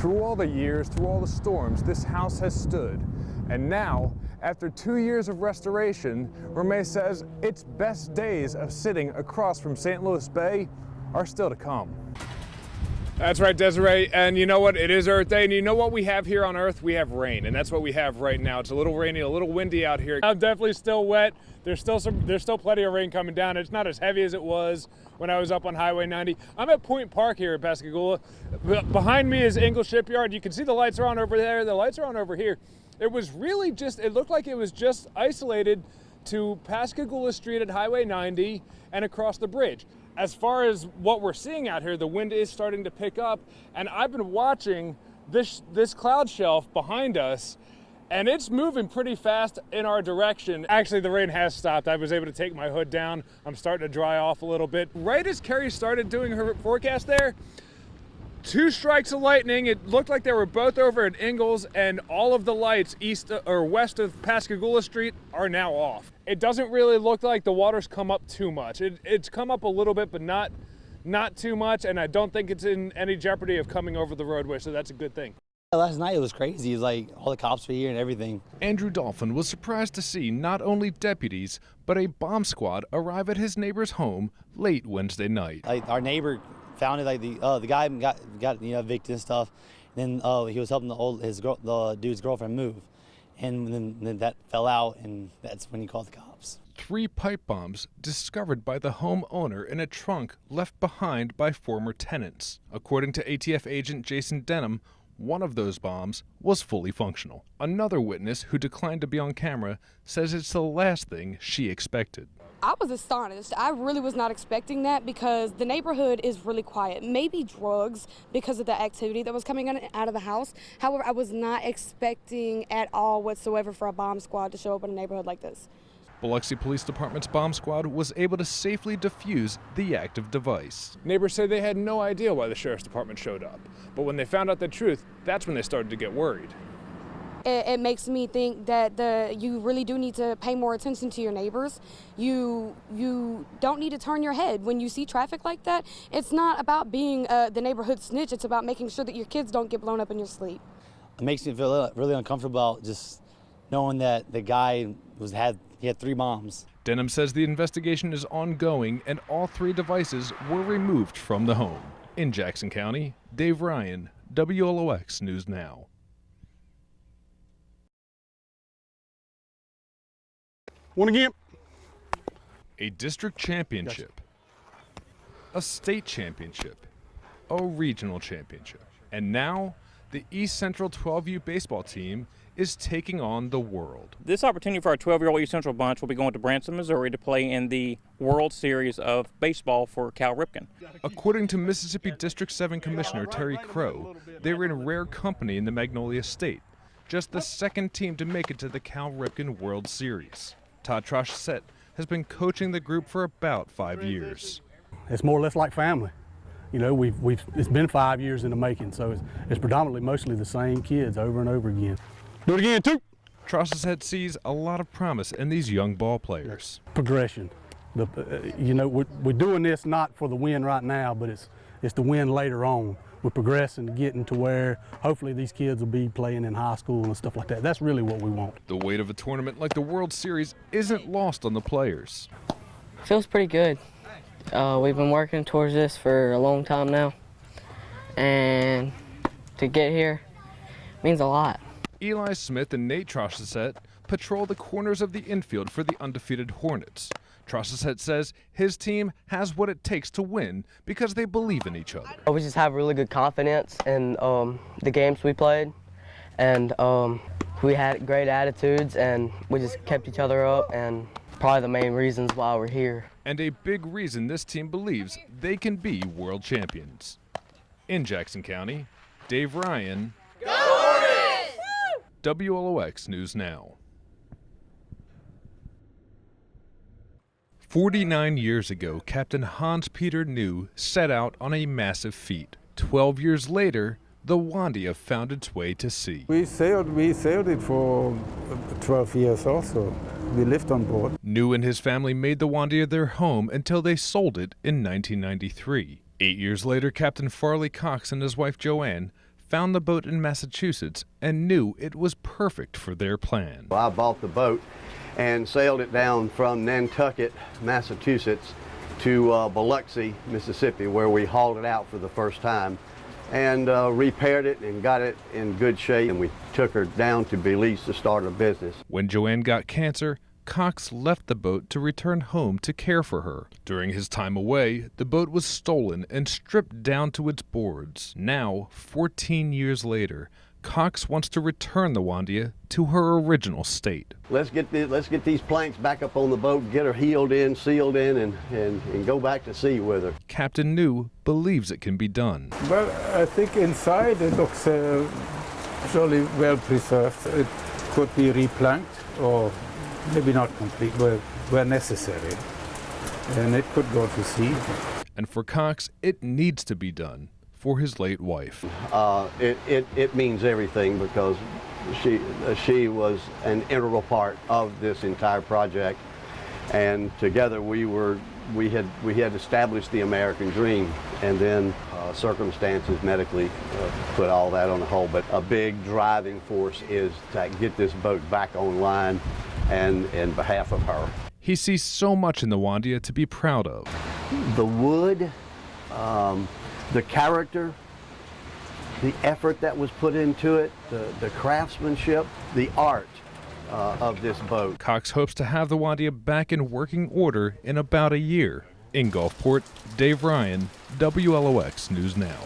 Through all the years, through all the storms, this house has stood. And now, after 2 years of restoration, Ramey says its best days of sitting across from St. Louis Bay are still to come. That's right, Desiree, and you know what? It is Earth Day, and you know what we have here on Earth? We have rain, and that's what we have right now. It's a little rainy, a little windy out here. I'm definitely still wet. There's still plenty of rain coming down. It's not as heavy as it was when I was up on Highway 90. I'm at Point Park here in Pascagoula. Behind me is Ingalls Shipyard. You can see the lights are on over there. The lights are on over here. It was really just, it looked like it was just isolated to Pascagoula Street at Highway 90 and across the bridge. As far as what we're seeing out here, the wind is starting to pick up, and I've been watching this cloud shelf behind us, and it's moving pretty fast in our direction. Actually, the rain has stopped. I was able to take my hood down. I'm starting to dry off a little bit. Right as Carrie started doing her forecast there, 2 strikes of lightning. It looked like they were both over at Ingalls, and all of the lights east or west of Pascagoula Street are now off. It doesn't really look like the water's come up too much. It's come up a little bit, but not too much, and I don't think it's in any jeopardy of coming over the roadway, so that's a good thing. Last night it was crazy. It was like all the cops were here and everything. Andrew Dolphin was surprised to see not only deputies, but a bomb squad arrive at his neighbor's home late Wednesday night. Like our neighbor found it, like the guy got evicted and stuff. And then he was helping the dude's girlfriend move, and then that fell out, and that's when he called the cops. 3 pipe bombs discovered by the homeowner in a trunk left behind by former tenants. According to ATF agent Jason Denham, one of those bombs was fully functional. Another witness, who declined to be on camera, says it's the last thing she expected. I was astonished. I really was not expecting that because the neighborhood is really quiet. Maybe drugs because of the activity that was coming out of the house. However, I was not expecting at all whatsoever for a bomb squad to show up in a neighborhood like this. Biloxi Police Department's bomb squad was able to safely defuse the active device. Neighbors say they had no idea why the sheriff's department showed up, but when they found out the truth, that's when they started to get worried. It makes me think that you really do need to pay more attention to your neighbors. You don't need to turn your head when you see traffic like that. It's not about being the neighborhood snitch. It's about making sure that your kids don't get blown up in your sleep. It makes me feel really uncomfortable just knowing that the guy he had 3 bombs. Denham says the investigation is ongoing and all 3 devices were removed from the home. In Jackson County, Dave Ryan, WLOX News Now. One again. A district championship, a state championship, a regional championship, and now the East Central 12U baseball team is taking on the world. This opportunity for our 12-year-old East Central bunch will be going to Branson, Missouri to play in the World Series of Baseball for Cal Ripken. According to Mississippi District 7 Commissioner Terry Crow, they were in rare company in the Magnolia State, just the 2nd team to make it to the Cal Ripken World Series. Todd Trochesset has been coaching the group for about 5 years. It's more or less like family. You know, it's been 5 years in the making, so it's predominantly mostly the same kids over and over again. Do it again, 2. Trochesset sees a lot of promise in these young ball players. Progression. You know, we're doing this not for the win right now, but it's the win later on. We're progressing, getting to where hopefully these kids will be playing in high school and stuff like that. That's really what we want. The weight of a tournament like the World Series isn't lost on the players. Feels pretty good. We've been working towards this for a long time now, and to get here means a lot. Eli Smith and Nate Trochesset patrol the corners of the infield for the undefeated Hornets. Trochesset says his team has what it takes to win because they believe in each other. We just have really good confidence in the games we played, and we had great attitudes, and we just kept each other up, and probably the main reasons why we're here. And a big reason this team believes they can be world champions. In Jackson County, Dave Ryan, Go Hornets! WLOX News Now. 49 years ago, Captain Hans-Peter New set out on a massive feat. 12 years later, the Wandia found its way to sea. We sailed it for 12 years also. We lived on board. New and his family made the Wandia their home until they sold it in 1993. 8 years later, Captain Farley Cox and his wife Joanne found the boat in Massachusetts and knew it was perfect for their plan. I bought the boat and sailed it down from Nantucket, Massachusetts to Biloxi, Mississippi, where we hauled it out for the first time and repaired it and got it in good shape, and we took her down to Belize to start a business. When Joanne got cancer, Cox left the boat to return home to care for her. During his time away, the boat was stolen and stripped down to its boards. Now, 14 years later, Cox wants to return the Wandia to her original state. Let's get these planks back up on the boat, get her heeled in, sealed in, and go back to sea with her. Captain New believes it can be done. Well, I think inside it looks surely well preserved. It could be replanked, or maybe not complete, but where necessary. And it could go to sea. And for Cox, it needs to be done for his late wife. It means everything, because she was an integral part of this entire project, and together we had established the American dream, and then circumstances medically put all that on hold. But a big driving force is to get this boat back online, and in behalf of her. He sees so much in the Wandia to be proud of. The wood, the character, the effort that was put into it, the craftsmanship, the art of this boat. Cox hopes to have the Wandia back in working order in about a year. In Gulfport, Dave Ryan, WLOX News Now.